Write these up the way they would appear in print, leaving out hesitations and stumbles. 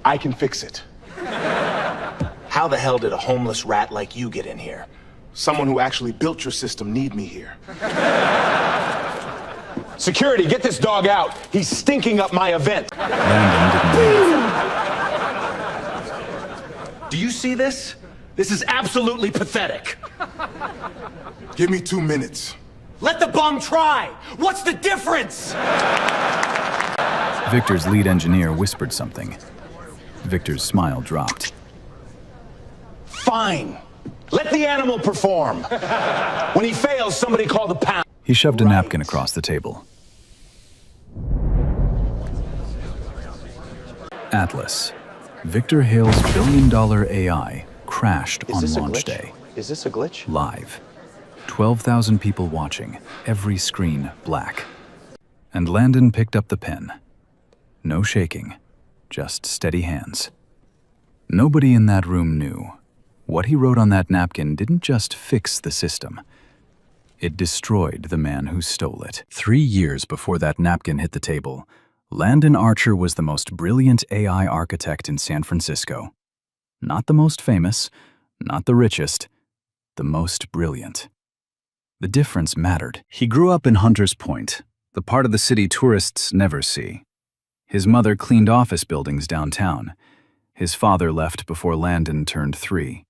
I can fix it. How the hell did a homeless rat like you get in here? Someone who actually built your system need me here. Security, get this dog out. He's stinking up my event. Landon didn't move. Do you see this? This is absolutely pathetic. Give me 2 minutes. Let the bum try. What's the difference? Victor's lead engineer whispered something. Victor's smile dropped. Fine. Let the animal perform. When he fails, somebody call the pound. He shoved a napkin across the table. Atlas. Victor Hale's billion-dollar AI crashed on launch day. Is this a glitch? Live. 12,000 people watching, every screen black. And Landon picked up the pen. No shaking, just steady hands. Nobody in that room knew. What he wrote on that napkin didn't just fix the system. It destroyed the man who stole it. 3 years before that napkin hit the table, Landon Archer was the most brilliant AI architect in San Francisco. Not the most famous, not the richest, the most brilliant. The difference mattered. He grew up in Hunters Point, the part of the city tourists never see. His mother cleaned office buildings downtown. His father left before Landon turned 3.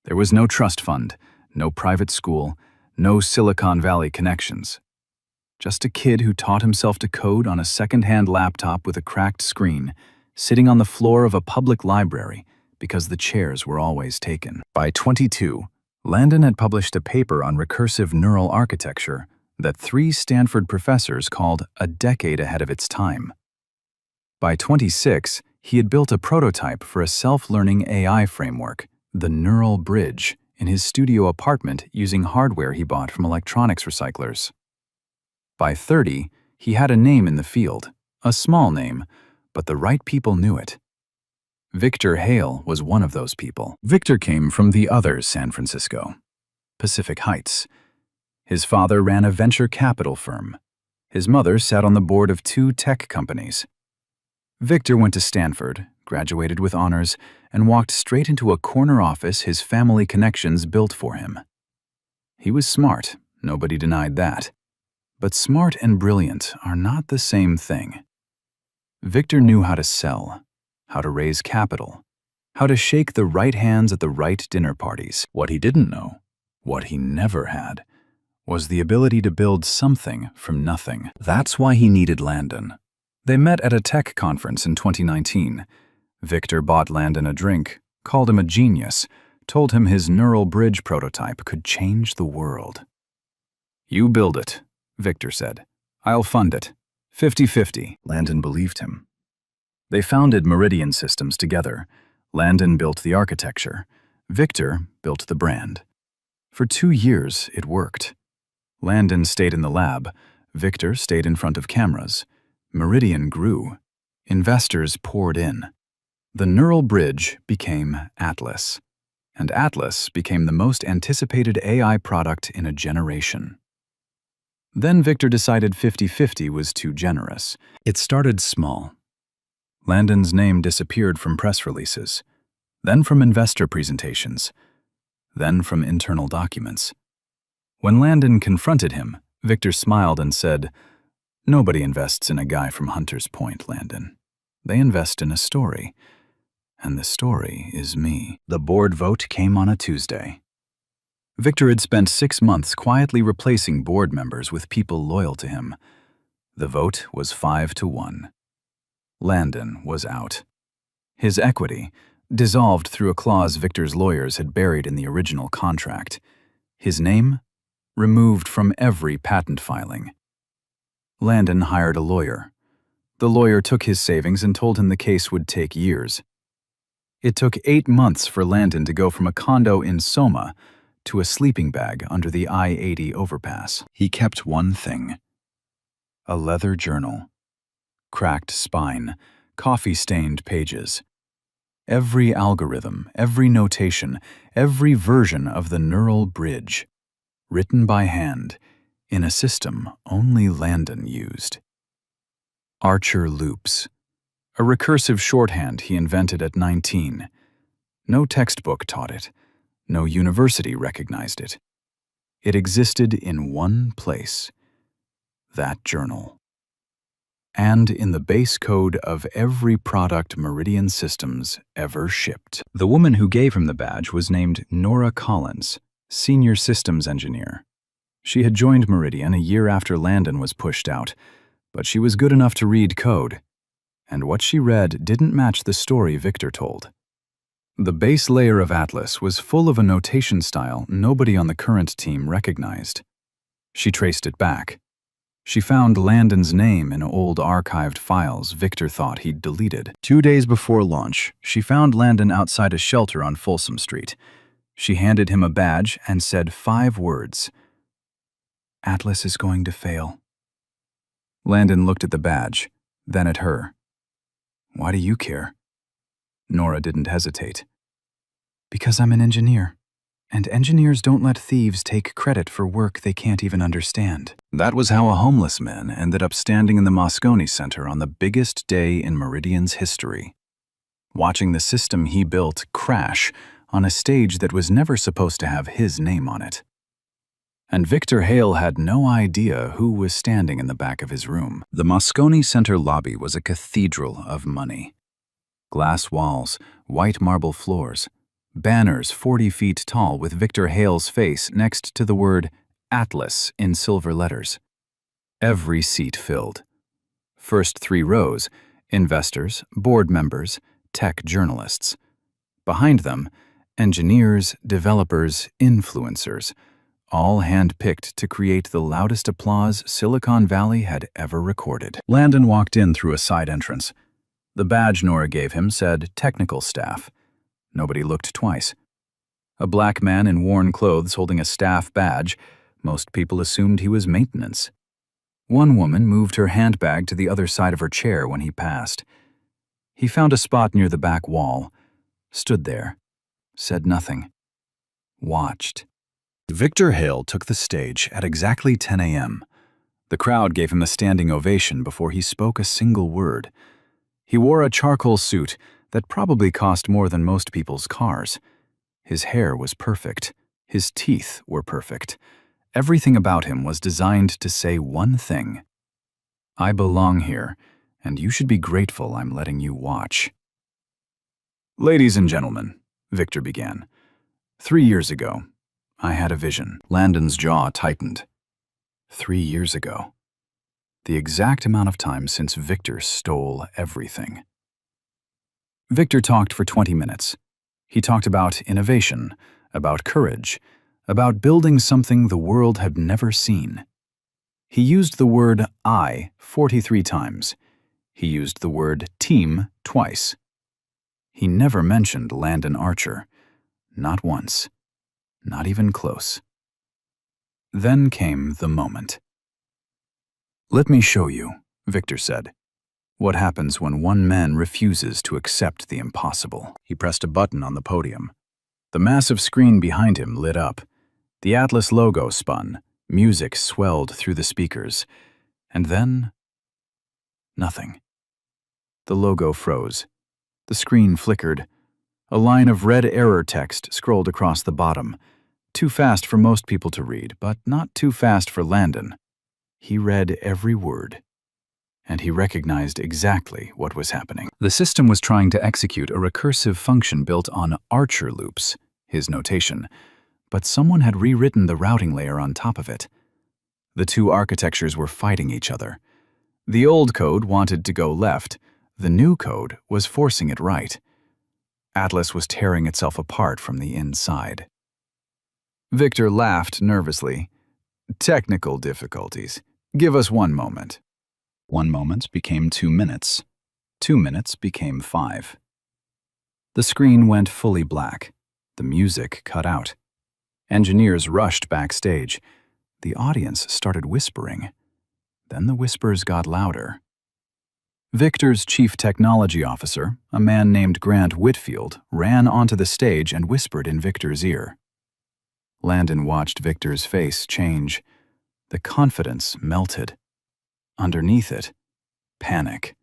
There was no trust fund, no private school, no Silicon Valley connections. Just a kid who taught himself to code on a second-hand laptop with a cracked screen, sitting on the floor of a public library because the chairs were always taken. By 22, Landon had published a paper on recursive neural architecture that 3 Stanford professors called a decade ahead of its time. By 26, he had built a prototype for a self-learning AI framework, the Neural Bridge, in his studio apartment using hardware he bought from electronics recyclers. By 30, he had a name in the field, a small name, but the right people knew it. Victor Hale was one of those people. Victor came from the other San Francisco, Pacific Heights. His father ran a venture capital firm. His mother sat on the board of 2 tech companies. Victor went to Stanford, graduated with honors, and walked straight into a corner office his family connections built for him. He was smart, nobody denied that. But smart and brilliant are not the same thing. Victor knew how to sell, how to raise capital, how to shake the right hands at the right dinner parties. What he didn't know, what he never had, was the ability to build something from nothing. That's why he needed Landon. They met at a tech conference in 2019. Victor bought Landon a drink, called him a genius, told him his neural bridge prototype could change the world. "You build it," Victor said. "I'll fund it. 50-50. Landon believed him. They founded Meridian Systems together. Landon built the architecture. Victor built the brand. For 2 years, it worked. Landon stayed in the lab. Victor stayed in front of cameras. Meridian grew. Investors poured in. The neural bridge became Atlas. And Atlas became the most anticipated AI product in a generation. Then Victor decided 50-50 was too generous. It started small. Landon's name disappeared from press releases, then from investor presentations, then from internal documents. When Landon confronted him, Victor smiled and said, "Nobody invests in a guy from Hunters Point, Landon. They invest in a story. And the story is me." The board vote came on a Tuesday. Victor had spent 6 months quietly replacing board members with people loyal to him. The vote was 5-1. Landon was out. His equity, dissolved through a clause Victor's lawyers had buried in the original contract. His name, removed from every patent filing. Landon hired a lawyer. The lawyer took his savings and told him the case would take years. It took 8 months for Landon to go from a condo in Soma to a sleeping bag under the I-80 overpass. He kept one thing: a leather journal. Cracked spine, coffee-stained pages. Every algorithm, every notation, every version of the neural bridge, written by hand, in a system only Landon used. Archer loops. a recursive shorthand he invented at 19. No textbook taught it. No university recognized it. It existed in one place: that journal. And in the base code of every product Meridian Systems ever shipped. The woman who gave him the badge was named Nora Collins, Senior Systems Engineer. She had joined Meridian a year after Landon was pushed out, but she was good enough to read code, and what she read didn't match the story Victor told. The base layer of Atlas was full of a notation style nobody on the current team recognized. She traced it back. She found Landon's name in old archived files Victor thought he'd deleted. 2 days before launch, she found Landon outside a shelter on Folsom Street. She handed him a badge and said 5 words: "Atlas is going to fail." Landon looked at the badge, then at her. "Why do you care?" Nora didn't hesitate. "Because I'm an engineer, and engineers don't let thieves take credit for work they can't even understand." That was how a homeless man ended up standing in the Moscone Center on the biggest day in Meridian's history, watching the system he built crash on a stage that was never supposed to have his name on it. And Victor Hale had no idea who was standing in the back of his room. The Moscone Center lobby was a cathedral of money. Glass walls, white marble floors, banners 40 feet tall with Victor Hale's face next to the word Atlas in silver letters. Every seat filled. First 3 rows, investors, board members, tech journalists. Behind them, engineers, developers, influencers, all hand-picked to create the loudest applause Silicon Valley had ever recorded. Landon walked in through a side entrance. The badge Nora gave him said technical staff. Nobody looked twice. A black man in worn clothes holding a staff badge, most people assumed he was maintenance. One woman moved her handbag to the other side of her chair when he passed. He found a spot near the back wall, stood there, said nothing, watched. Victor Hale took the stage at exactly 10 a.m. The crowd gave him a standing ovation before he spoke a single word. He wore a charcoal suit that probably cost more than most people's cars. His hair was perfect. His teeth were perfect. Everything about him was designed to say one thing: "I belong here, and you should be grateful I'm letting you watch." "Ladies and gentlemen," Victor began, 3 years ago, I had a vision." Landon's jaw tightened. 3 years ago. The exact amount of time since Victor stole everything. Victor talked for 20 minutes. He talked about innovation, about courage, about building something the world had never seen. He used the word "I" 43 times. He used the word "team" twice. He never mentioned Landon Archer. Not once. Not even close. Then came the moment. "Let me show you," Victor said, "what happens when one man refuses to accept the impossible." He pressed a button on the podium. The massive screen behind him lit up. The Atlas logo spun. Music swelled through the speakers. And then, nothing. The logo froze. The screen flickered. A line of red error text scrolled across the bottom. Too fast for most people to read, but not too fast for Landon. He read every word, and he recognized exactly what was happening. The system was trying to execute a recursive function built on Archer loops, his notation, but someone had rewritten the routing layer on top of it. The two architectures were fighting each other. The old code wanted to go left. The new code was forcing it right. Atlas was tearing itself apart from the inside. Victor laughed nervously. "Technical difficulties. Give us 1 moment." 1 moment became 2 minutes. 2 minutes became 5. The screen went fully black. The music cut out. Engineers rushed backstage. The audience started whispering. Then the whispers got louder. Victor's chief technology officer, a man named Grant Whitfield, ran onto the stage and whispered in Victor's ear. Landon watched Victor's face change. The confidence melted. Underneath it, panic.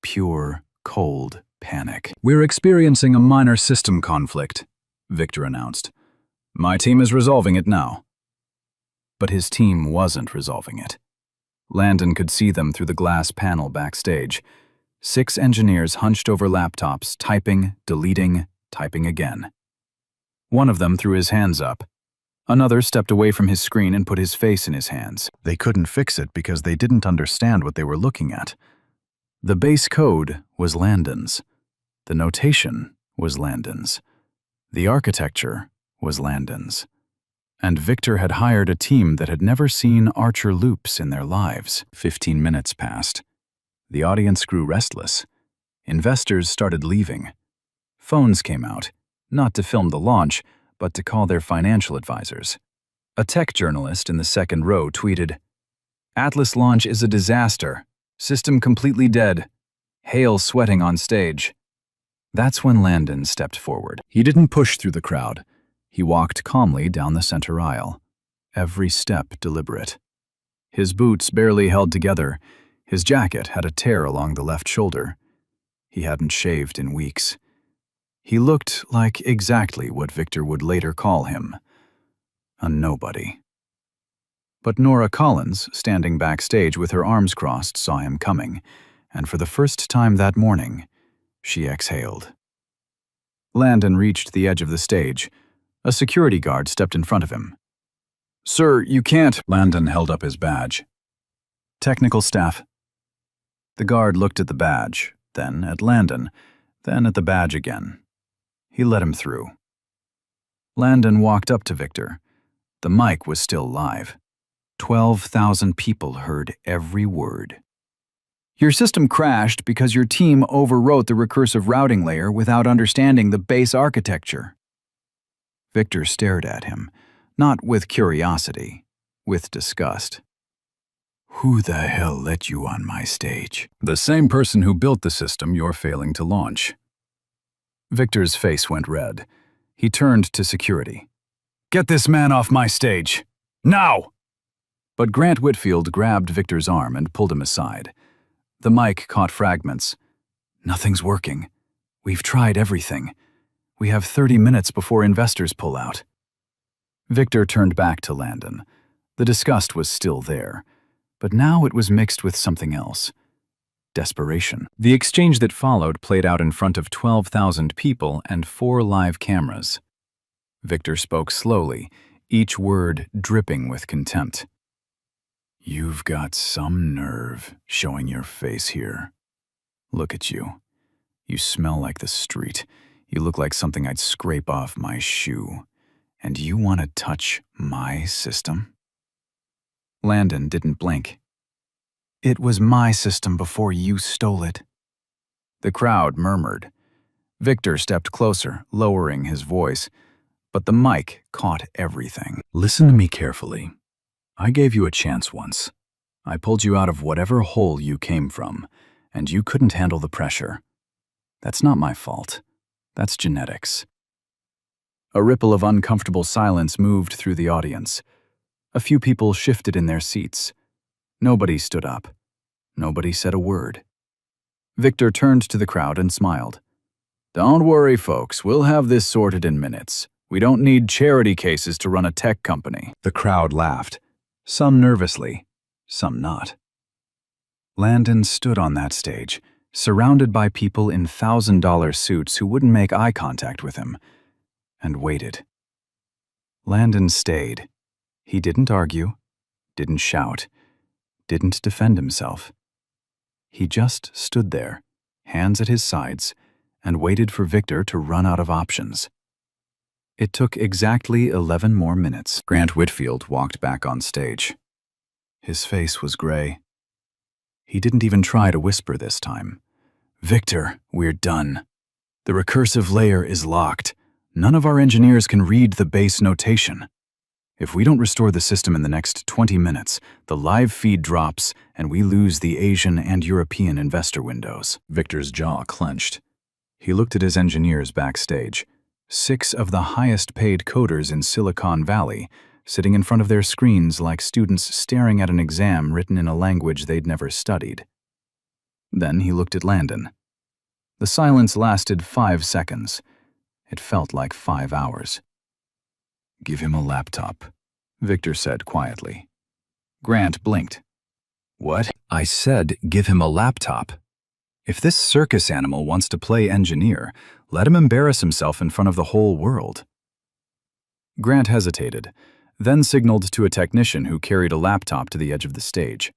Pure, cold panic. "We're experiencing a minor system conflict," Victor announced. "My team is resolving it now." But his team wasn't resolving it. Landon could see them through the glass panel backstage. 6 engineers hunched over laptops, typing, deleting, typing again. One of them threw his hands up. Another stepped away from his screen and put his face in his hands. They couldn't fix it because they didn't understand what they were looking at. The base code was Landon's. The notation was Landon's. The architecture was Landon's. And Victor had hired a team that had never seen Archer loops in their lives. 15 minutes passed. The audience grew restless. Investors started leaving. Phones came out, not to film the launch, but to call their financial advisors. A tech journalist in the second row tweeted, "Atlas launch is a disaster. System completely dead. Hale sweating on stage." That's when Landon stepped forward. He didn't push through the crowd. He walked calmly down the center aisle, every step deliberate. His boots barely held together. His jacket had a tear along the left shoulder. He hadn't shaved in weeks. He looked like exactly what Victor would later call him, a nobody. But Nora Collins, standing backstage with her arms crossed, saw him coming, and for the first time that morning, she exhaled. Landon reached the edge of the stage. A security guard stepped in front of him. "Sir, you can't." Landon held up his badge. "Technical staff." The guard looked at the badge, then at Landon, then at the badge again. He let him through. Landon walked up to Victor. The mic was still live. 12,000 people heard every word. "Your system crashed because your team overwrote the recursive routing layer without understanding the base architecture." Victor stared at him, not with curiosity, with disgust. "Who the hell let you on my stage?" "The same person who built the system you're failing to launch." Victor's face went red. He turned to security. "Get this man off my stage! Now!" But Grant Whitfield grabbed Victor's arm and pulled him aside. The mic caught fragments. "Nothing's working. We've tried everything. We have 30 minutes before investors pull out." Victor turned back to Landon. The disgust was still there, but now it was mixed with something else. Desperation. The exchange that followed played out in front of 12,000 people and 4 live cameras. Victor spoke slowly, each word dripping with contempt. "You've got some nerve showing your face here. Look at you. You smell like the street. You look like something I'd scrape off my shoe. And you want to touch my system?" Landon didn't blink. "It was my system before you stole it." The crowd murmured. Victor stepped closer, lowering his voice, but the mic caught everything. "Listen to me carefully. I gave you a chance once. I pulled you out of whatever hole you came from, and you couldn't handle the pressure. That's not my fault. That's genetics." A ripple of uncomfortable silence moved through the audience. A few people shifted in their seats. Nobody stood up. Nobody said a word. Victor turned to the crowd and smiled. "Don't worry, folks. We'll have this sorted in minutes. We don't need charity cases to run a tech company." The crowd laughed, some nervously, some not. Landon stood on that stage, surrounded by people in $1,000 suits who wouldn't make eye contact with him, and waited. Landon stayed. He didn't argue, didn't shout, didn't defend himself. He just stood there, hands at his sides, and waited for Victor to run out of options. It took exactly 11 more minutes. Grant Whitfield walked back on stage. His face was gray. He didn't even try to whisper this time. "Victor, we're done. The recursive layer is locked. None of our engineers can read the base notation. If we don't restore the system in the next 20 minutes, the live feed drops and we lose the Asian and European investor windows." Victor's jaw clenched. He looked at his engineers backstage, 6 of the highest-paid coders in Silicon Valley, sitting in front of their screens like students staring at an exam written in a language they'd never studied. Then he looked at Landon. The silence lasted 5 seconds. It felt like 5 hours. "Give him a laptop," Victor said quietly. Grant blinked. "What?" "I said give him a laptop. If this circus animal wants to play engineer, let him embarrass himself in front of the whole world." Grant hesitated, then signaled to a technician who carried a laptop to the edge of the stage.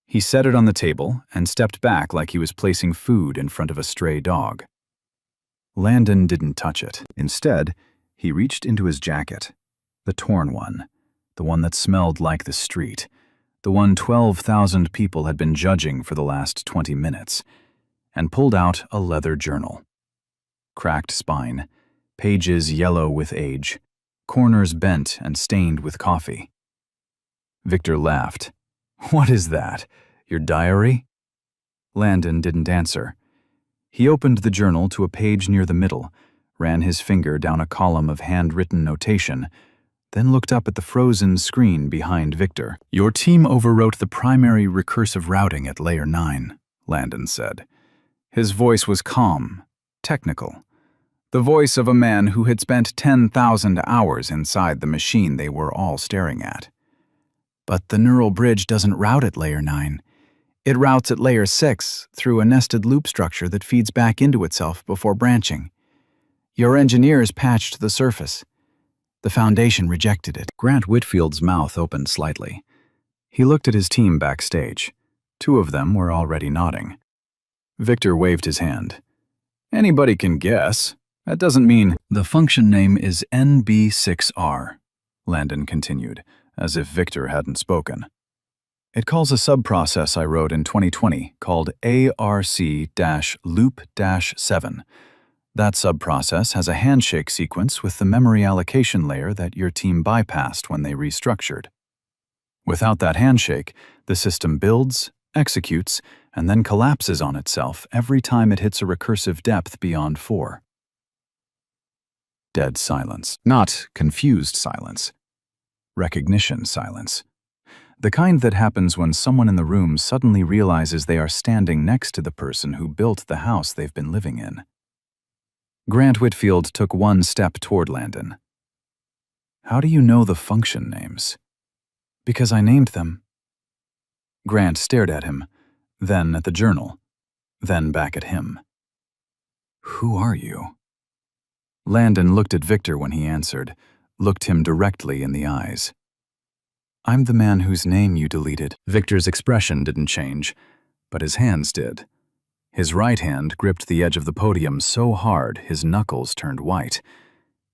He set it on the table and stepped back like he was placing food in front of a stray dog. Landon didn't touch it. Instead, he reached into his jacket, the torn one, the one that smelled like the street, the one 12,000 people had been judging for the last 20 minutes, and pulled out a leather journal. Cracked spine, pages yellow with age, corners bent and stained with coffee. Victor laughed. "What is that? Your diary?" Landon didn't answer. He opened the journal to a page near the middle, ran his finger down a column of handwritten notation, then looked up at the frozen screen behind Victor. "Your team overwrote the primary recursive routing at Layer 9, Landon said. His voice was calm, technical. The voice of a man who had spent 10,000 hours inside the machine they were all staring at. "But the neural bridge doesn't route at Layer 9. It routes at Layer 6 through a nested loop structure that feeds back into itself before branching. Your engineers patched the surface. The Foundation rejected it." Grant Whitfield's mouth opened slightly. He looked at his team backstage. 2 of them were already nodding. Victor waved his hand. "Anybody can guess. That doesn't mean—" "The function name is NB6R, Landon continued, as if Victor hadn't spoken. "It calls a subprocess I wrote in 2020 called ARC-loop-7. That subprocess has a handshake sequence with the memory allocation layer that your team bypassed when they restructured. Without that handshake, the system builds, executes, and then collapses on itself every time it hits a recursive depth beyond 4. Dead silence. Not confused silence. Recognition silence. The kind that happens when someone in the room suddenly realizes they are standing next to the person who built the house they've been living in. Grant Whitfield took 1 step toward Landon. "How do you know the function names?" "Because I named them." Grant stared at him, then at the journal, then back at him. "Who are you?" Landon looked at Victor when he answered, looked him directly in the eyes. "I'm the man whose name you deleted." Victor's expression didn't change, but his hands did. His right hand gripped the edge of the podium so hard his knuckles turned white.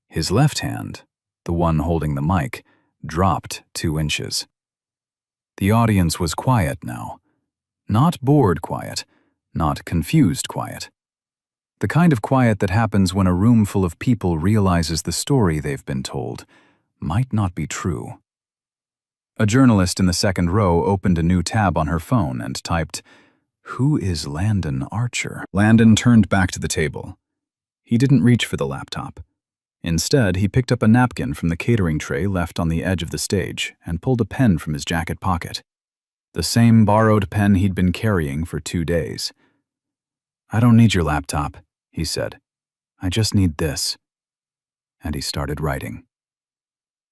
His left hand, the one holding the mic, dropped 2 inches. The audience was quiet now. Not bored quiet, not confused quiet. The kind of quiet that happens when a room full of people realizes the story they've been told might not be true. A journalist in the second row opened a new tab on her phone and typed, "Who is Landon Archer?" Landon turned back to the table. He didn't reach for the laptop. Instead, he picked up a napkin from the catering tray left on the edge of the stage and pulled a pen from his jacket pocket. The same borrowed pen he'd been carrying for 2 days. "I don't need your laptop," he said. "I just need this." And he started writing.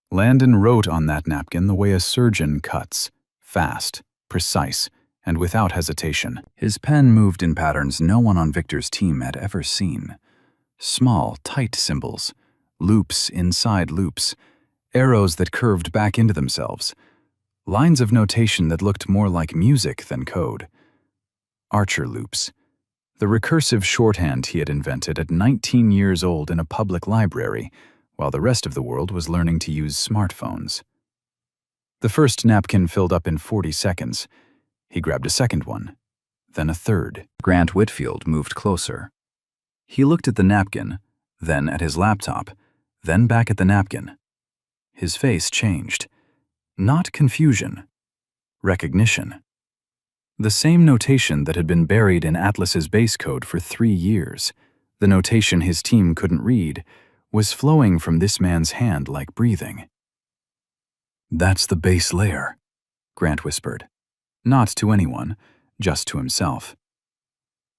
Landon wrote on that napkin the way a surgeon cuts, fast, precise, and without hesitation. His pen moved in patterns no one on Victor's team had ever seen. Small, tight symbols, loops inside loops, arrows that curved back into themselves, lines of notation that looked more like music than code. Archer loops. The recursive shorthand he had invented at 19 years old in a public library, while the rest of the world was learning to use smartphones. The first napkin filled up in 40 seconds. He grabbed a second one, then a third. Grant Whitfield moved closer. He looked at the napkin, then at his laptop, then back at the napkin. His face changed. Not confusion. Recognition. The same notation that had been buried in Atlas's base code for 3 years, the notation his team couldn't read, was flowing from this man's hand like breathing. "That's the base layer," Grant whispered. Not to anyone, just to himself.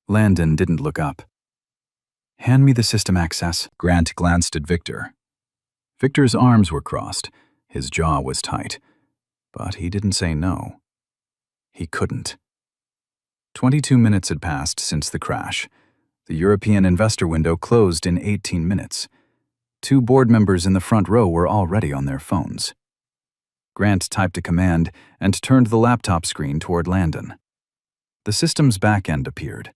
Landon didn't look up. Hand me the system access. Grant glanced at Victor. Victor's arms were crossed. His jaw was tight. But he didn't say no. He couldn't. 22 minutes had passed since the crash. The European investor window closed in 18 minutes. 2 board members in the front row were already on their phones. Grant typed a command and turned the laptop screen toward Landon. The system's back end appeared.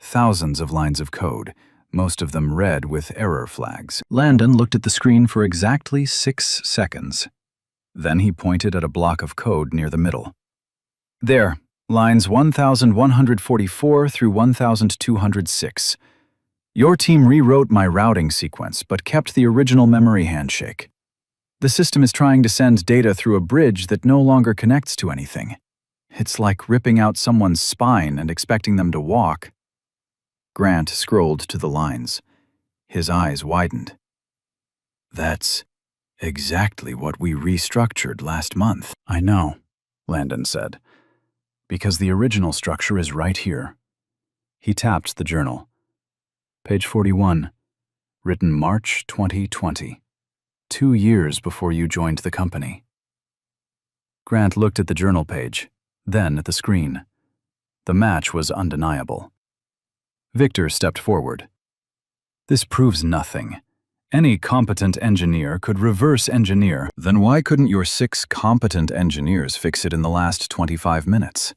Thousands of lines of code, most of them red with error flags. Landon looked at the screen for exactly 6 seconds. Then he pointed at a block of code near the middle. There, lines 1144 through 1206. Your team rewrote my routing sequence but kept the original memory handshake. The system is trying to send data through a bridge that no longer connects to anything. It's like ripping out someone's spine and expecting them to walk. Grant scrolled to the lines. His eyes widened. That's exactly what we restructured last month. I know, Landon said, because the original structure is right here. He tapped the journal. Page 41, written March 2020, 2 years before you joined the company. Grant looked at the journal page, then at the screen. The match was undeniable. Victor stepped forward. This proves nothing. Any competent engineer could reverse engineer. Then why couldn't your 6 competent engineers fix it in the last 25 minutes?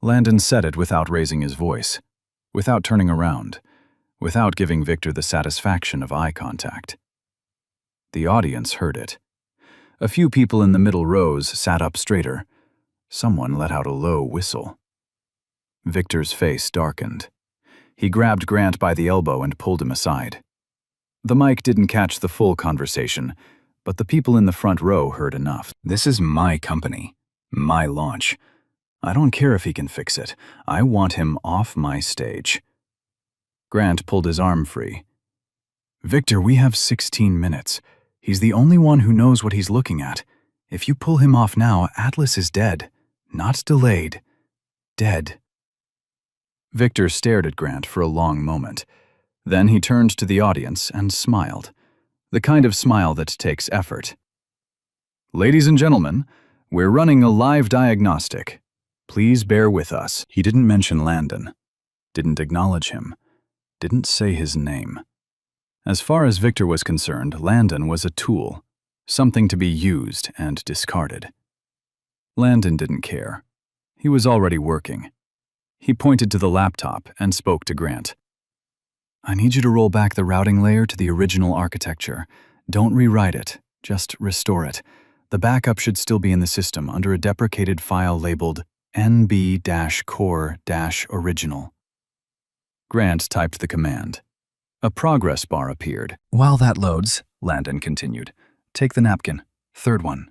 Landon said it without raising his voice, without turning around, without giving Victor the satisfaction of eye contact. The audience heard it. A few people in the middle rows sat up straighter. Someone let out a low whistle. Victor's face darkened. He grabbed Grant by the elbow and pulled him aside. The mic didn't catch the full conversation, but the people in the front row heard enough. This is my company, my launch. I don't care if he can fix it. I want him off my stage. Grant pulled his arm free. Victor, we have 16 minutes. He's the only one who knows what he's looking at. If you pull him off now, Atlas is dead. Not delayed. Dead. Victor stared at Grant for a long moment. Then he turned to the audience and smiled. The kind of smile that takes effort. Ladies and gentlemen, we're running a live diagnostic. Please bear with us. He didn't mention Landon. Didn't acknowledge him. Didn't say his name. As far as Victor was concerned, Landon was a tool. Something to be used and discarded. Landon didn't care. He was already working. He pointed to the laptop and spoke to Grant. I need you to roll back the routing layer to the original architecture. Don't rewrite it, just restore it. The backup should still be in the system under a deprecated file labeled nb-core-original. Grant typed the command. A progress bar appeared. While that loads, Landon continued, take the napkin, 3rd one.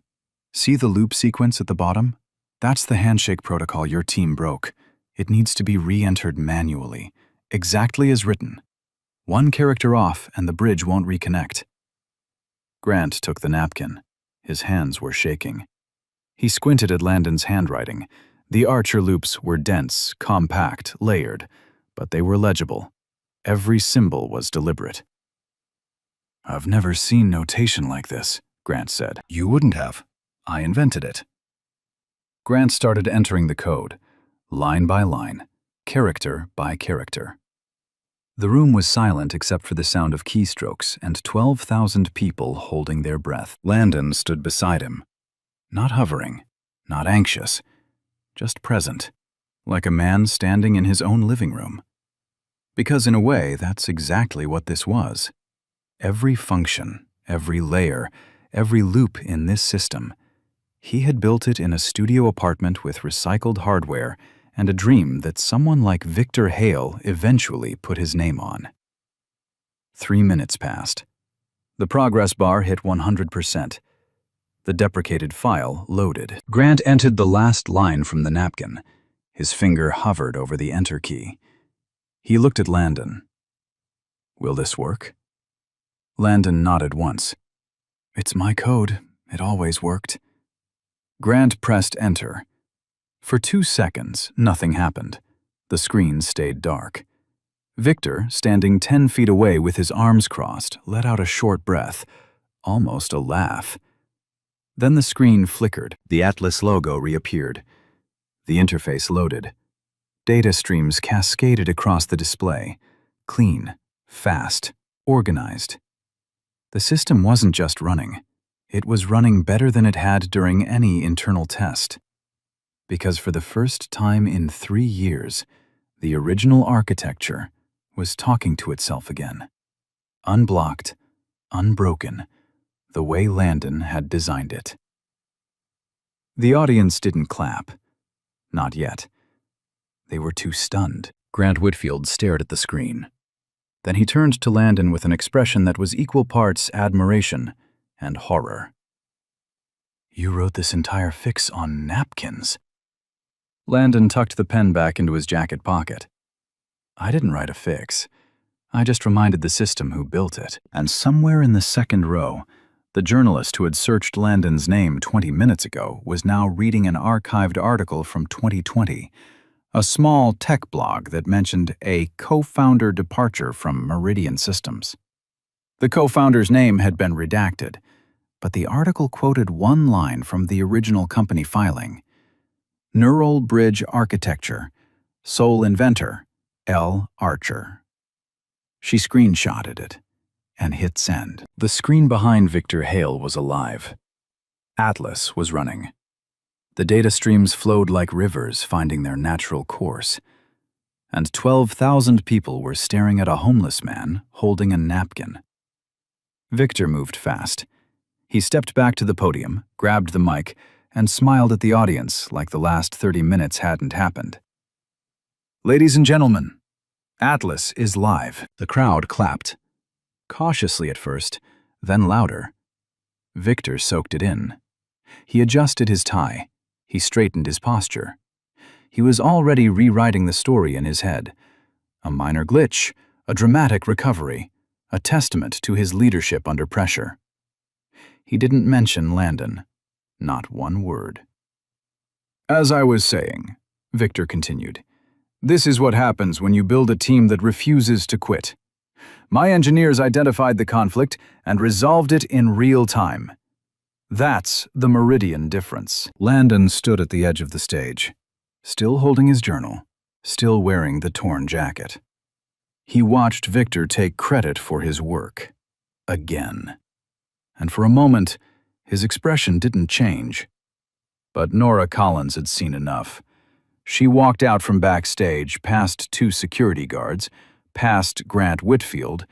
See the loop sequence at the bottom? That's the handshake protocol your team broke. It needs to be re-entered manually, exactly as written. 1 character off and the bridge won't reconnect. Grant took the napkin. His hands were shaking. He squinted at Landon's handwriting. The Archer loops were dense, compact, layered, but they were legible. Every symbol was deliberate. I've never seen notation like this, Grant said. You wouldn't have. I invented it. Grant started entering the code, line by line, character by character. The room was silent except for the sound of keystrokes and 12,000 people holding their breath. Landon stood beside him. Not hovering, not anxious, just present, like a man standing in his own living room. Because in a way, that's exactly what this was. Every function, every layer, every loop in this system, he had built it in a studio apartment with recycled hardware and a dream that someone like Victor Hale eventually put his name on. 3 minutes passed. The progress bar hit 100%. The deprecated file loaded. Grant entered the last line from the napkin. His finger hovered over the enter key. He looked at Landon. Will this work? Landon nodded once. It's my code. It always worked. Grant pressed enter. For 2 seconds, nothing happened. The screen stayed dark. Victor, standing 10 feet away with his arms crossed, let out a short breath, almost a laugh. Then the screen flickered. The Atlas logo reappeared. The interface loaded. Data streams cascaded across the display. Clean, fast, organized. The system wasn't just running. It was running better than it had during any internal test. Because for the first time in 3 years, the original architecture was talking to itself again. Unblocked, unbroken, the way Landon had designed it. The audience didn't clap. Not yet. They were too stunned. Grant Whitfield stared at the screen. Then he turned to Landon with an expression that was equal parts admiration and horror. "You wrote this entire fix on napkins." Landon tucked the pen back into his jacket pocket. "I didn't write a fix. I just reminded the system who built it." And somewhere in the second row, the journalist who had searched Landon's name 20 minutes ago was now reading an archived article from 2020, a small tech blog that mentioned a co-founder departure from Meridian Systems. The co-founder's name had been redacted, but the article quoted one line from the original company filing. "Neural Bridge Architecture, Sole Inventor, L. Archer." She screenshotted it and hit send. The screen behind Victor Hale was alive. Atlas was running. The data streams flowed like rivers, finding their natural course. And 12,000 people were staring at a homeless man holding a napkin. Victor moved fast. He stepped back to the podium, grabbed the mic, and smiled at the audience like the last 30 minutes hadn't happened. "Ladies and gentlemen, Atlas is live." The crowd clapped. Cautiously at first, then louder. Victor soaked it in. He adjusted his tie. He straightened his posture. He was already rewriting the story in his head. A minor glitch, a dramatic recovery, a testament to his leadership under pressure. He didn't mention Landon. Not one word. "As I was saying," Victor continued, "this is what happens when you build a team that refuses to quit. My engineers identified the conflict and resolved it in real time. That's the Meridian difference." Landon stood at the edge of the stage, still holding his journal, still wearing the torn jacket. He watched Victor take credit for his work. Again. And for a moment, his expression didn't change. But Nora Collins had seen enough. She walked out from backstage, past 2 security guards, past Grant Whitfield,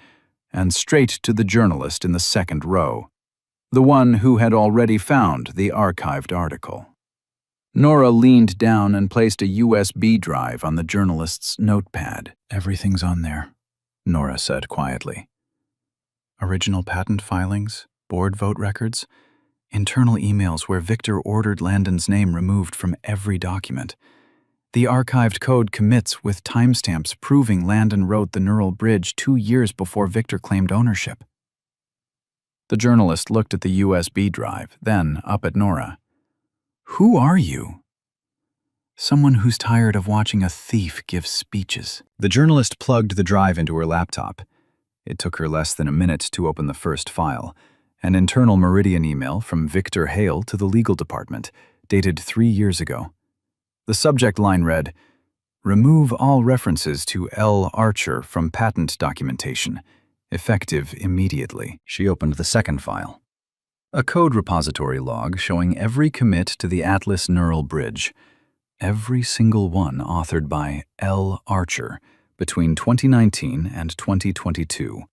and straight to the journalist in the second row, the one who had already found the archived article. Nora leaned down and placed a USB drive on the journalist's notepad. "Everything's on there," Nora said quietly. "Original patent filings, board vote records, internal emails where Victor ordered Landon's name removed from every document. The archived code commits with timestamps proving Landon wrote the neural bridge 2 years before Victor claimed ownership." The journalist looked at the USB drive, then up at Nora. "Who are you?" "Someone who's tired of watching a thief give speeches." The journalist plugged the drive into her laptop. It took her less than a minute to open the first file, an internal Meridian email from Victor Hale to the legal department, dated 3 years ago. The subject line read, "Remove all references to L. Archer from patent documentation. Effective immediately." She opened the second file. A code repository log showing every commit to the Atlas Neural Bridge. Every single one authored by L. Archer between 2019 and 2022.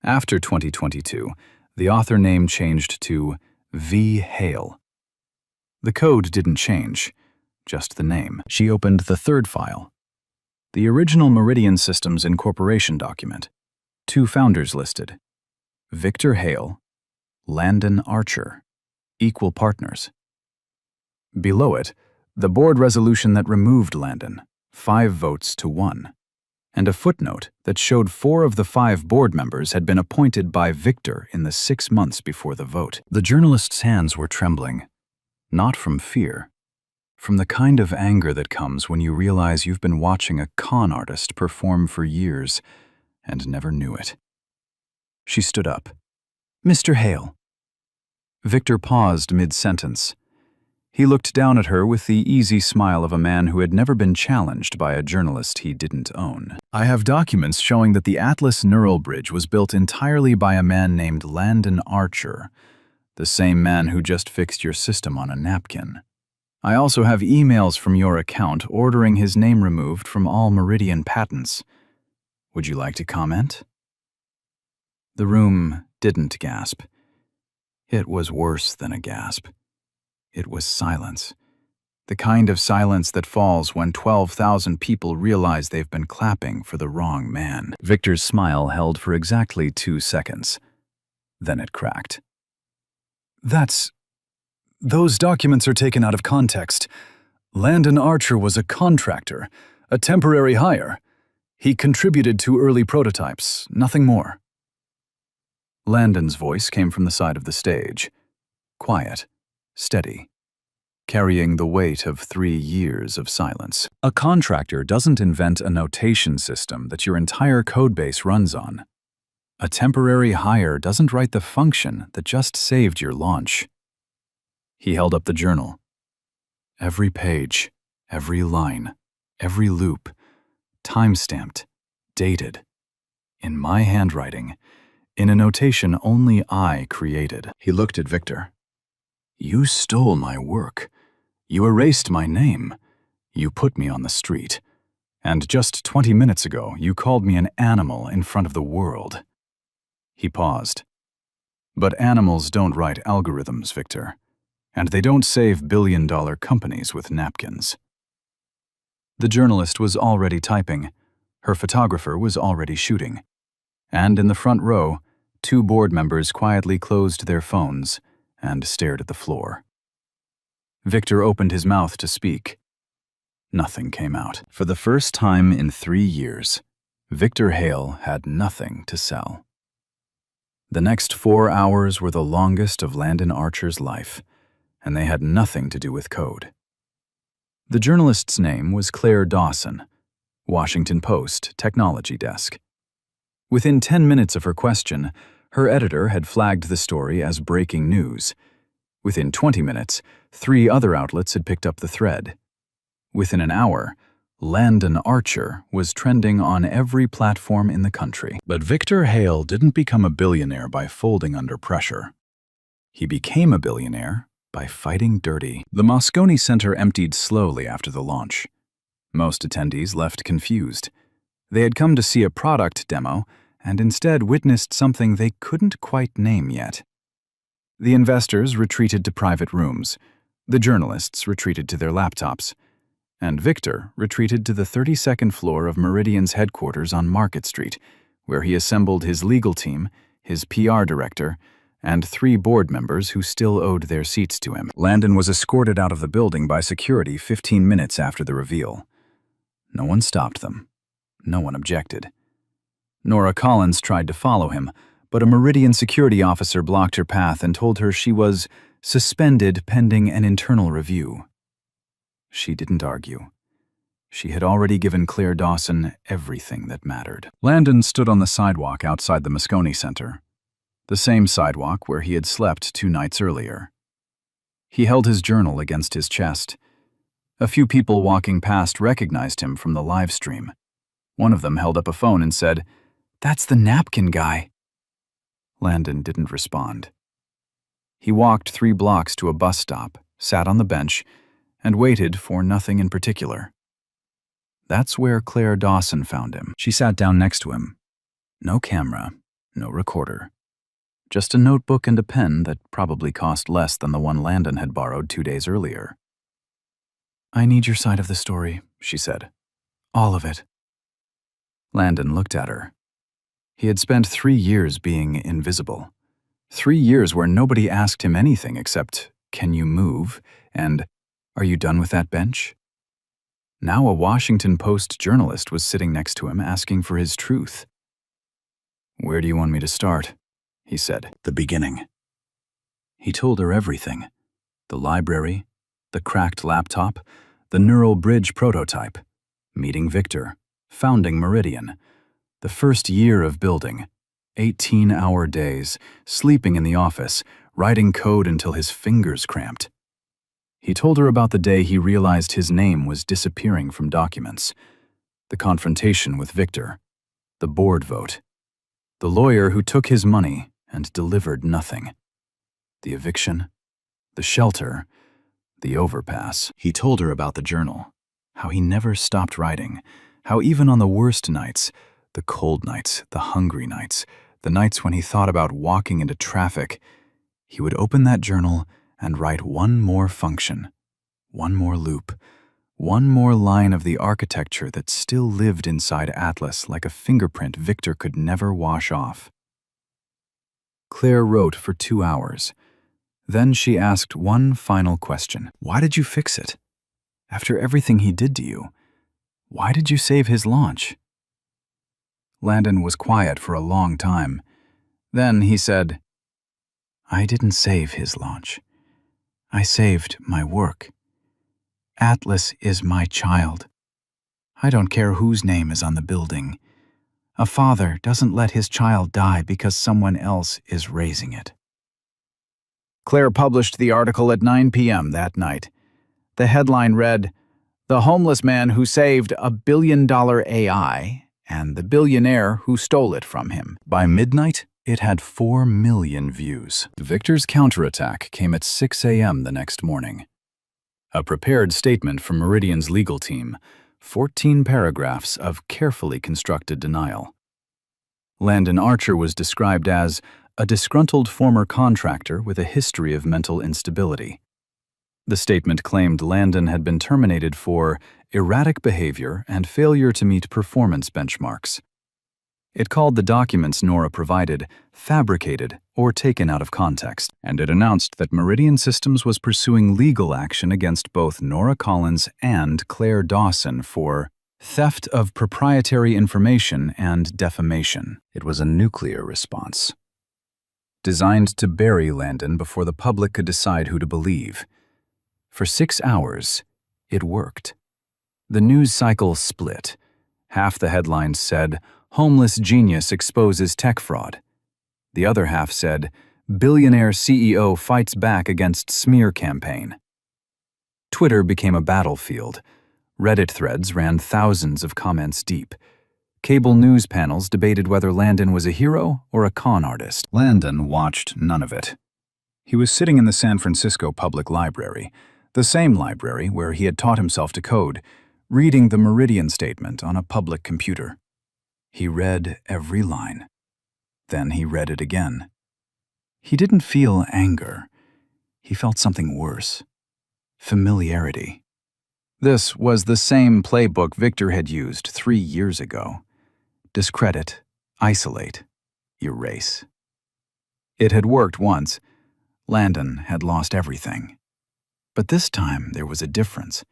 After 2022, the author name changed to V. Hale. The code didn't change, just the name. She opened the third file. The original Meridian Systems Incorporation document. 2 founders listed. Victor Hale, Landon Archer, equal partners. Below it, the board resolution that removed Landon, 5 votes to 1, and a footnote that showed 4 of the 5 board members had been appointed by Victor in the 6 months before the vote. The journalist's hands were trembling, not from fear, from the kind of anger that comes when you realize you've been watching a con artist perform for years and never knew it. She stood up. "Mr. Hale." Victor paused mid-sentence. He looked down at her with the easy smile of a man who had never been challenged by a journalist he didn't own. "I have documents showing that the Atlas Neural Bridge was built entirely by a man named Landon Archer, the same man who just fixed your system on a napkin. I also have emails from your account ordering his name removed from all Meridian patents. Would you like to comment?" The room didn't gasp. It was worse than a gasp. It was silence. The kind of silence that falls when 12,000 people realize they've been clapping for the wrong man. Victor's smile held for exactly 2 seconds. Then it cracked. Those documents are taken out of context. Landon Archer was a contractor, a temporary hire. He contributed to early prototypes, nothing more. Landon's voice came from the side of the stage. Quiet, steady, carrying the weight of 3 years of silence. A contractor doesn't invent a notation system that your entire codebase runs on. A temporary hire doesn't write the function that just saved your launch. He held up the journal. Every page, every line, every loop, time-stamped, dated, in my handwriting, in a notation only I created. He looked at Victor. "You stole my work. You erased my name. You put me on the street. And just 20 minutes ago, you called me an animal in front of the world." He paused. "But animals don't write algorithms, Victor. And they don't save billion-dollar companies with napkins." The journalist was already typing. Her photographer was already shooting. And in the front row, 2 board members quietly closed their phones and stared at the floor. Victor opened his mouth to speak. Nothing came out. For the first time in 3 years, Victor Hale had nothing to sell. The next 4 hours were the longest of Landon Archer's life, and they had nothing to do with code. The journalist's name was Claire Dawson, Washington Post, Technology Desk. Within 10 minutes of her question, her editor had flagged the story as breaking news. Within 20 minutes, 3 other outlets had picked up the thread. Within an hour, Landon Archer was trending on every platform in the country. But Victor Hale didn't become a billionaire by folding under pressure. He became a billionaire by fighting dirty. The Moscone Center emptied slowly after the launch. Most attendees left confused. They had come to see a product demo and instead witnessed something they couldn't quite name yet. The investors retreated to private rooms. The journalists retreated to their laptops. And Victor retreated to the 32nd floor of Meridian's headquarters on Market Street, where he assembled his legal team, his PR director, and 3 board members who still owed their seats to him. Landon was escorted out of the building by security 15 minutes after the reveal. No one stopped them. No one objected. Nora Collins tried to follow him, but a Meridian security officer blocked her path and told her she was suspended pending an internal review. She didn't argue. She had already given Claire Dawson everything that mattered. Landon stood on the sidewalk outside the Moscone Center, the same sidewalk where he had slept 2 nights earlier. He held his journal against his chest. A few people walking past recognized him from the live stream. One of them held up a phone and said, "That's the napkin guy." Landon didn't respond. He walked 3 blocks to a bus stop, sat on the bench, and waited for nothing in particular. That's where Claire Dawson found him. She sat down next to him. No camera, no recorder. Just a notebook and a pen that probably cost less than the one Landon had borrowed 2 days earlier. "I need your side of the story," she said. "All of it." Landon looked at her. He had spent 3 years being invisible. 3 years where nobody asked him anything except, "Can you move?" and "Are you done with that bench?" Now a Washington Post journalist was sitting next to him asking for his truth. "Where do you want me to start?" he said. "The beginning." He told her everything. The library, The cracked laptop, the neural bridge prototype, meeting Victor, founding Meridian, the first year of building, 18-hour days, sleeping in the office, writing code until his fingers cramped. He told her about the day he realized his name was disappearing from documents, the confrontation with Victor, the board vote, the lawyer who took his money and delivered nothing, the eviction, the shelter, the overpass. He told her about the journal, how he never stopped writing, how even on the worst nights, the cold nights, the hungry nights, the nights when he thought about walking into traffic, he would open that journal and write one more function, one more loop, one more line of the architecture that still lived inside Atlas like a fingerprint Victor could never wash off. Claire wrote for 2 hours. Then she asked one final question. Why did you fix it? After everything he did to you, why did you save his launch? Landon was quiet for a long time. Then he said, I didn't save his launch. I saved my work. Atlas is my child. I don't care whose name is on the building. A father doesn't let his child die because someone else is raising it. Claire published the article at 9 p.m. that night. The headline read, The Homeless Man Who Saved a $1 billion AI and the Billionaire Who Stole It From Him. By midnight, it had 4 million views. Victor's counterattack came at 6 a.m. the next morning. A prepared statement from Meridian's legal team, 14 paragraphs of carefully constructed denial. Landon Archer was described as a disgruntled former contractor with a history of mental instability. The statement claimed Landon had been terminated for erratic behavior and failure to meet performance benchmarks. It called the documents Nora provided fabricated or taken out of context, and it announced that Meridian Systems was pursuing legal action against both Nora Collins and Claire Dawson for theft of proprietary information and defamation. It was a nuclear response, designed to bury Landon before the public could decide who to believe. For 6 hours, it worked. The news cycle split. Half the headlines said, Homeless Genius Exposes Tech Fraud. The other half said, Billionaire CEO Fights Back Against Smear Campaign. Twitter became a battlefield. Reddit threads ran thousands of comments deep. Cable news panels debated whether Landon was a hero or a con artist. Landon watched none of it. He was sitting in the San Francisco Public Library, the same library where he had taught himself to code, reading the Meridian statement on a public computer. He read every line. Then he read it again. He didn't feel anger. He felt something worse. Familiarity. This was the same playbook Victor had used 3 years ago. Discredit, isolate, erase. It had worked once. Landon had lost everything. But this time there was a difference.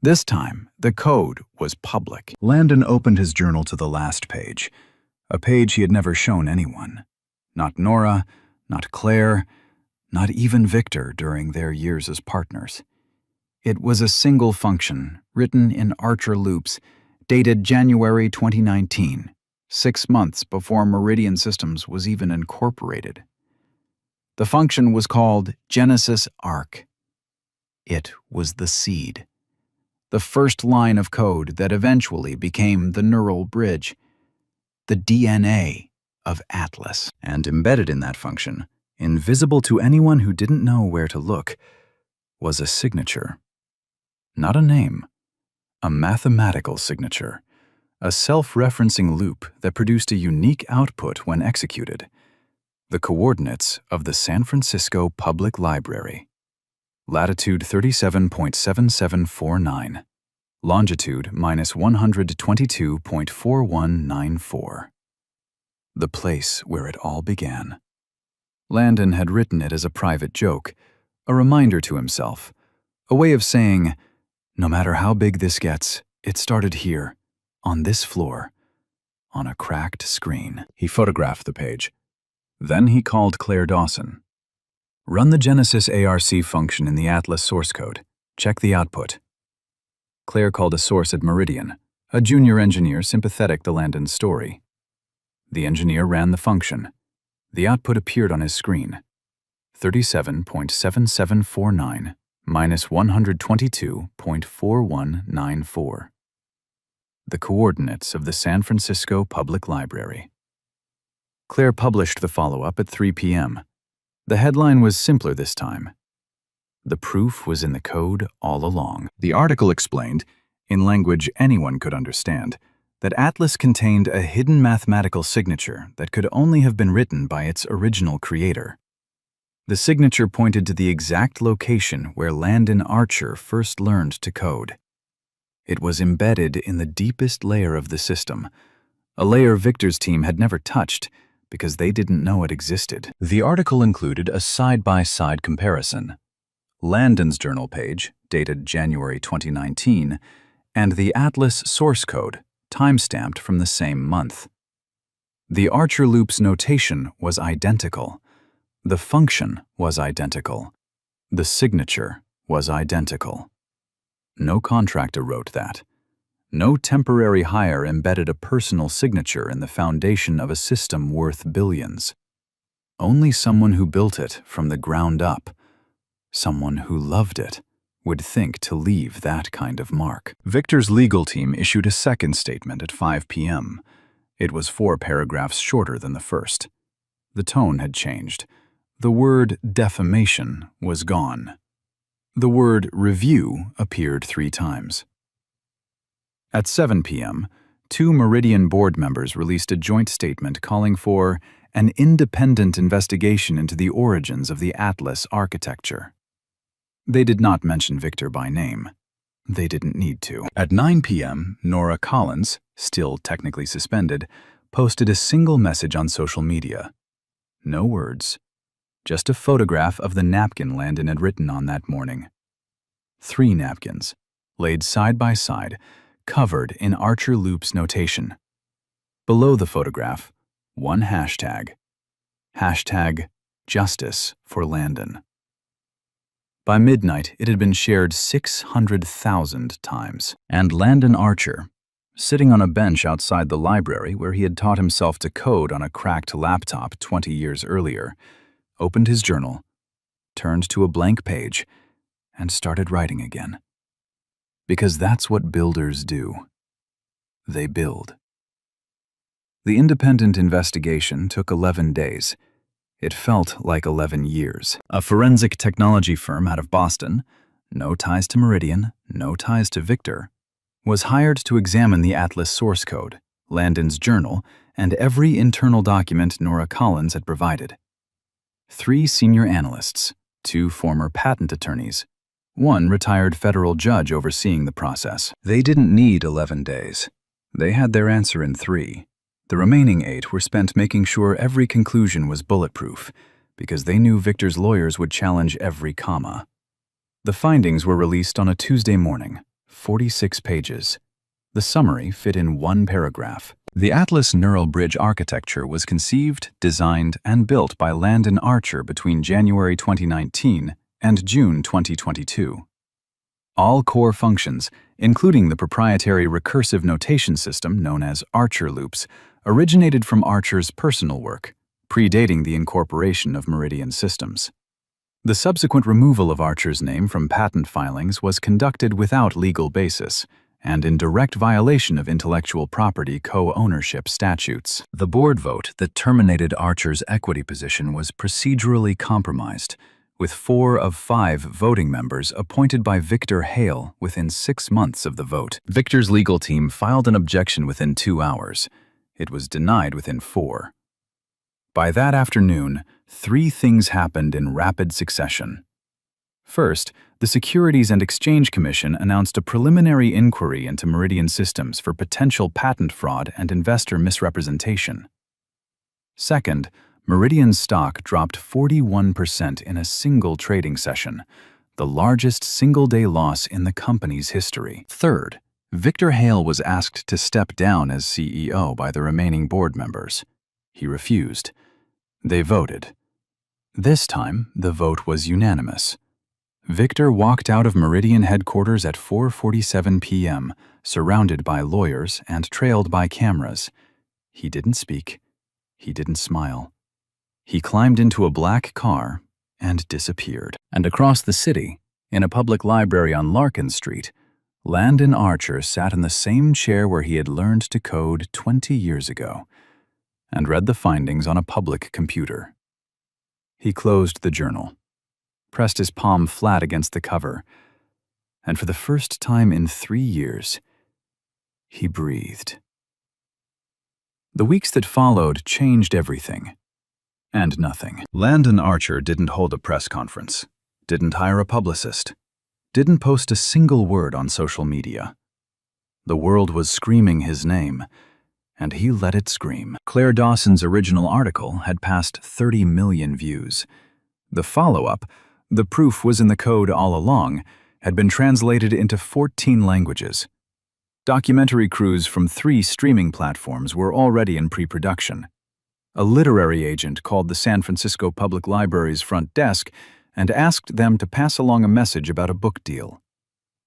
This time, the code was public. Landon opened his journal to the last page, a page he had never shown anyone. Not Nora, not Claire, not even Victor during their years as partners. It was a single function, written in Archer loops, dated January 2019, 6 months before Meridian Systems was even incorporated. The function was called Genesis Arc. It was the seed. The first line of code that eventually became the neural bridge, the DNA of Atlas. And embedded in that function, invisible to anyone who didn't know where to look, was a signature. Not a name, a mathematical signature, a self-referencing loop that produced a unique output when executed. The coordinates of the San Francisco Public Library. Latitude 37.7749. Longitude minus 122.4194. The place where it all began. Landon had written it as a private joke, a reminder to himself, a way of saying, no matter how big this gets, it started here, on this floor, on a cracked screen. He photographed the page. Then he called Claire Dawson. Run the Genesis ARC function in the Atlas source code. Check the output. Claire called a source at Meridian, a junior engineer sympathetic to Landon's story. The engineer ran the function. The output appeared on his screen. 37.7749 minus 122.4194. The coordinates of the San Francisco Public Library. Claire published the follow-up at 3 p.m. The headline was simpler this time. The proof was in the code all along. The article explained, in language anyone could understand, that Atlas contained a hidden mathematical signature that could only have been written by its original creator. The signature pointed to the exact location where Landon Archer first learned to code. It was embedded in the deepest layer of the system, a layer Victor's team had never touched because they didn't know it existed. The article included a side-by-side comparison. Landon's journal page, dated January 2019, and the Atlas source code, timestamped from the same month. The Archer loop's notation was identical. The function was identical. The signature was identical. No contractor wrote that. No temporary hire embedded a personal signature in the foundation of a system worth billions. Only someone who built it from the ground up, someone who loved it, would think to leave that kind of mark. Victor's legal team issued a second statement at 5 p.m. It was 4 paragraphs shorter than the first. The tone had changed. The word defamation was gone. The word review appeared 3 times. At 7 p.m., 2 Meridian board members released a joint statement calling for an independent investigation into the origins of the Atlas architecture. They did not mention Victor by name. They didn't need to. At 9 p.m., Nora Collins, still technically suspended, posted a single message on social media. No words. Just a photograph of the napkin Landon had written on that morning. 3 napkins, laid side by side, covered in Archer Loop's notation. Below the photograph, 1 hashtag. Hashtag Justice for Landon. By midnight, it had been shared 600,000 times. And Landon Archer, sitting on a bench outside the library where he had taught himself to code on a cracked laptop 20 years earlier, opened his journal, turned to a blank page, and started writing again. Because that's what builders do. They build. The independent investigation took 11 days. It felt like 11 years. A forensic technology firm out of Boston, no ties to Meridian, no ties to Victor, was hired to examine the Atlas source code, Landon's journal, and every internal document Nora Collins had provided. 3 senior analysts, 2 former patent attorneys, 1 retired federal judge overseeing the process. They didn't need 11 days. They had their answer in 3. The remaining 8 were spent making sure every conclusion was bulletproof, because they knew Victor's lawyers would challenge every comma. The findings were released on a Tuesday morning, 46 pages. The summary fit in 1 paragraph. The Atlas Neural Bridge architecture was conceived, designed, and built by Landon Archer between January 2019 and June 2022. All core functions, including the proprietary recursive notation system known as Archer loops, originated from Archer's personal work, predating the incorporation of Meridian systems. The subsequent removal of Archer's name from patent filings was conducted without legal basis and in direct violation of intellectual property co-ownership statutes. The board vote that terminated Archer's equity position was procedurally compromised, with 4 of 5 voting members appointed by Victor Hale within 6 months of the vote. Victor's legal team filed an objection within 2 hours. It was denied within 4. By that afternoon, 3 things happened in rapid succession. First, the Securities and Exchange Commission announced a preliminary inquiry into Meridian Systems for potential patent fraud and investor misrepresentation. Second, Meridian's stock dropped 41% in a single trading session, the largest single-day loss in the company's history. Third, Victor Hale was asked to step down as CEO by the remaining board members. He refused. They voted. This time, the vote was unanimous. Victor walked out of Meridian headquarters at 4:47 p.m., surrounded by lawyers and trailed by cameras. He didn't speak. He didn't smile. He climbed into a black car and disappeared. And across the city, in a public library on Larkin Street, Landon Archer sat in the same chair where he had learned to code 20 years ago and read the findings on a public computer. He closed the journal, pressed his palm flat against the cover, and for the first time in 3 years, he breathed. The weeks that followed changed everything and nothing. Landon Archer didn't hold a press conference, didn't hire a publicist, didn't post a single word on social media. The world was screaming his name, and he let it scream. Claire Dawson's original article had passed 30 million views. The follow-up, the proof was in the code all along, had been translated into 14 languages. Documentary crews from 3 streaming platforms were already in pre-production. A literary agent called the San Francisco Public Library's front desk and asked them to pass along a message about a book deal.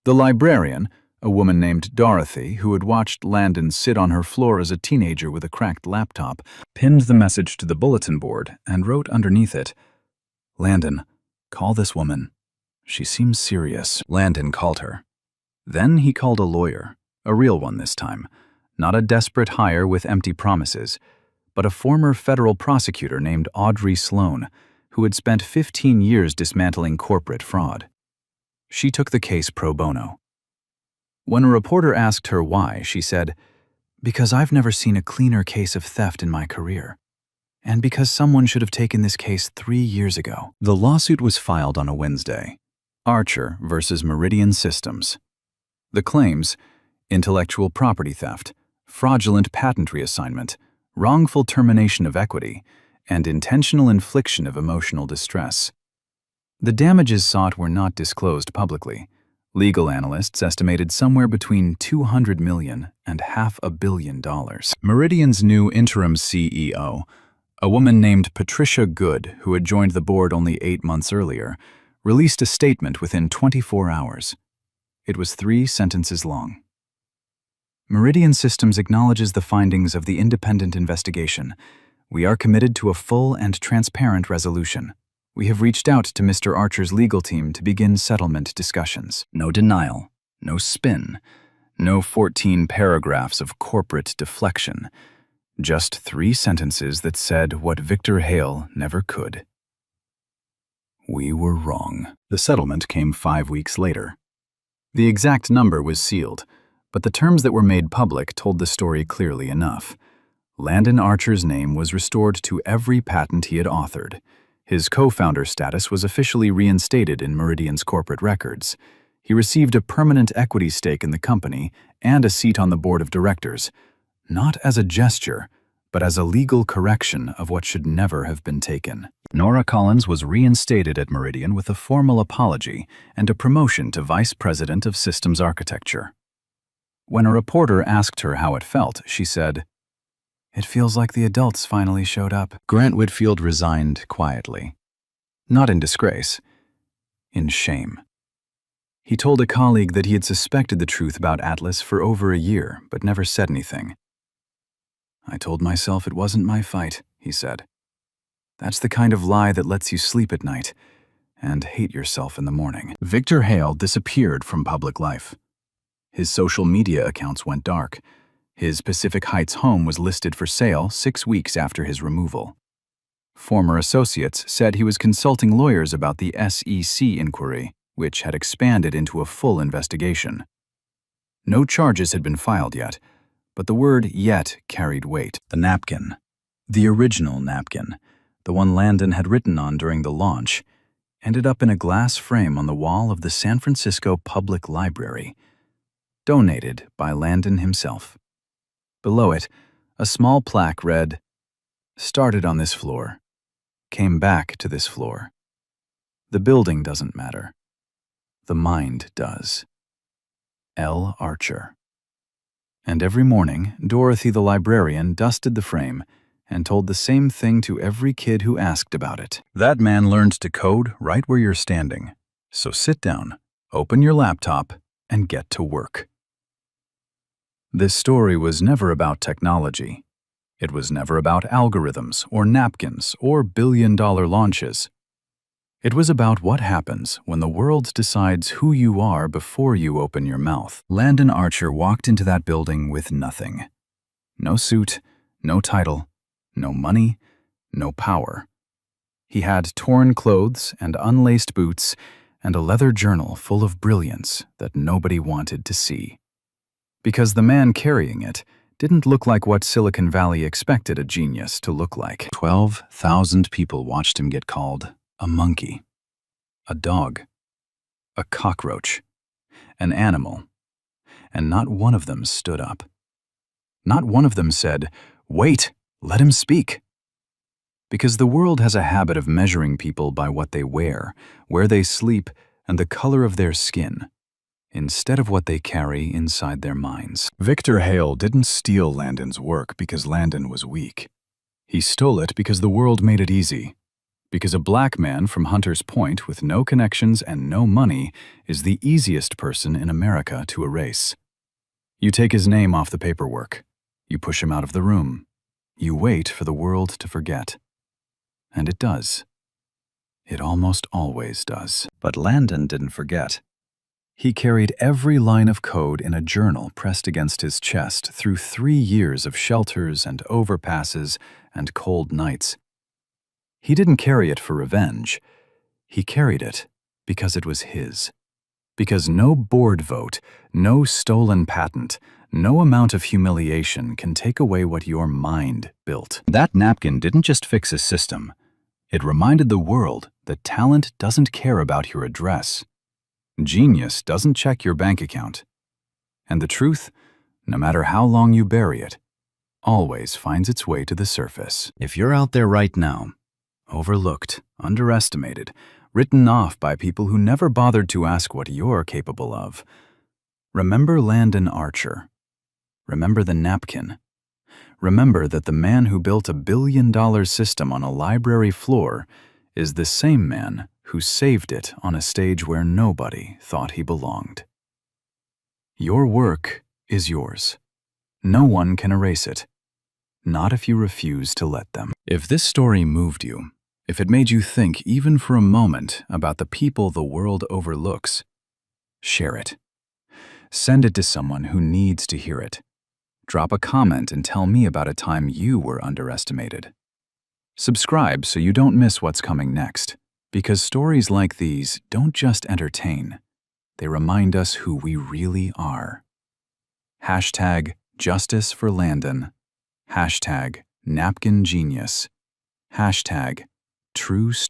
The librarian, a woman named Dorothy, who had watched Landon sit on her floor as a teenager with a cracked laptop, pinned the message to the bulletin board and wrote underneath it, "Landon, call this woman. She seems serious." Landon called her. Then he called a lawyer, a real one this time, not a desperate hire with empty promises, but a former federal prosecutor named Audrey Sloan, who had spent 15 years dismantling corporate fraud. She took the case pro bono. When a reporter asked her why, she said, "Because I've never seen a cleaner case of theft in my career. And because someone should have taken this case 3 years ago." The lawsuit was filed on a Wednesday. Archer versus Meridian Systems. The claims: intellectual property theft, fraudulent patent reassignment, wrongful termination of equity, and intentional infliction of emotional distress. The damages sought were not disclosed publicly. Legal analysts estimated somewhere between $200 million and $500 million. Meridian's new interim CEO, a woman named Patricia Good, who had joined the board only 8 months earlier, released a statement within 24 hours. It was 3 sentences long. Meridian Systems acknowledges the findings of the independent investigation. We are committed to a full and transparent resolution. We have reached out to Mr. Archer's legal team to begin settlement discussions. No denial, no spin, no 14 paragraphs of corporate deflection. Just 3 sentences that said what Victor Hale never could. We were wrong. The settlement came 5 weeks later. The exact number was sealed, but the terms that were made public told the story clearly enough. Landon Archer's name was restored to every patent he had authored. His co-founder status was officially reinstated in Meridian's corporate records. He received a permanent equity stake in the company and a seat on the board of directors, not as a gesture, but as a legal correction of what should never have been taken. Nora Collins was reinstated at Meridian with a formal apology and a promotion to Vice President of Systems Architecture. When a reporter asked her how it felt, she said, "It feels like the adults finally showed up." Grant Whitfield resigned quietly. Not in disgrace, in shame. He told a colleague that he had suspected the truth about Atlas for over a year, but never said anything. "I told myself it wasn't my fight," he said. "That's the kind of lie that lets you sleep at night and hate yourself in the morning." Victor Hale disappeared from public life. His social media accounts went dark. His Pacific Heights home was listed for sale 6 weeks after his removal. Former associates said he was consulting lawyers about the SEC inquiry, which had expanded into a full investigation. No charges had been filed yet, but the word "yet" carried weight. The napkin, the original napkin, the one Landon had written on during the launch, ended up in a glass frame on the wall of the San Francisco Public Library, donated by Landon himself. Below it, a small plaque read, "Started on this floor, came back to this floor. The building doesn't matter. The mind does. L. Archer." And every morning, Dorothy the librarian dusted the frame and told the same thing to every kid who asked about it. That man learned to code right where you're standing. So sit down, open your laptop, and get to work. This story was never about technology. It was never about algorithms or napkins or billion-dollar launches. It was about what happens when the world decides who you are before you open your mouth. Landon Archer walked into that building with nothing. No suit, no title, no money, no power. He had torn clothes and unlaced boots and a leather journal full of brilliance that nobody wanted to see. Because the man carrying it didn't look like what Silicon Valley expected a genius to look like. 12,000 people watched him get called a monkey, a dog, a cockroach, an animal, and not one of them stood up. Not one of them said, "Wait, let him speak." Because the world has a habit of measuring people by what they wear, where they sleep, and the color of their skin, instead of what they carry inside their minds. Victor Hale didn't steal Landon's work because Landon was weak. He stole it because the world made it easy. Because a black man from Hunter's Point with no connections and no money is the easiest person in America to erase. You take his name off the paperwork. You push him out of the room. You wait for the world to forget. And it does. It almost always does. But Landon didn't forget. He carried every line of code in a journal pressed against his chest through 3 years of shelters and overpasses and cold nights. He didn't carry it for revenge. He carried it because it was his. Because no board vote, no stolen patent, no amount of humiliation can take away what your mind built. That napkin didn't just fix a system. It reminded the world that talent doesn't care about your address. Genius doesn't check your bank account. And the truth, no matter how long you bury it, always finds its way to the surface. If you're out there right now, overlooked, underestimated, written off by people who never bothered to ask what you're capable of, remember Landon Archer. Remember the napkin. Remember that the man who built a billion-dollar system on a library floor is the same man who saved it on a stage where nobody thought he belonged. Your work is yours. No one can erase it. Not if you refuse to let them. If this story moved you, if it made you think even for a moment about the people the world overlooks, share it. Send it to someone who needs to hear it. Drop a comment and tell me about a time you were underestimated. Subscribe so you don't miss what's coming next, because stories like these don't just entertain, they remind us who we really are. Hashtag Justice for Landon. Hashtag Napkin Genius. Hashtag True Story.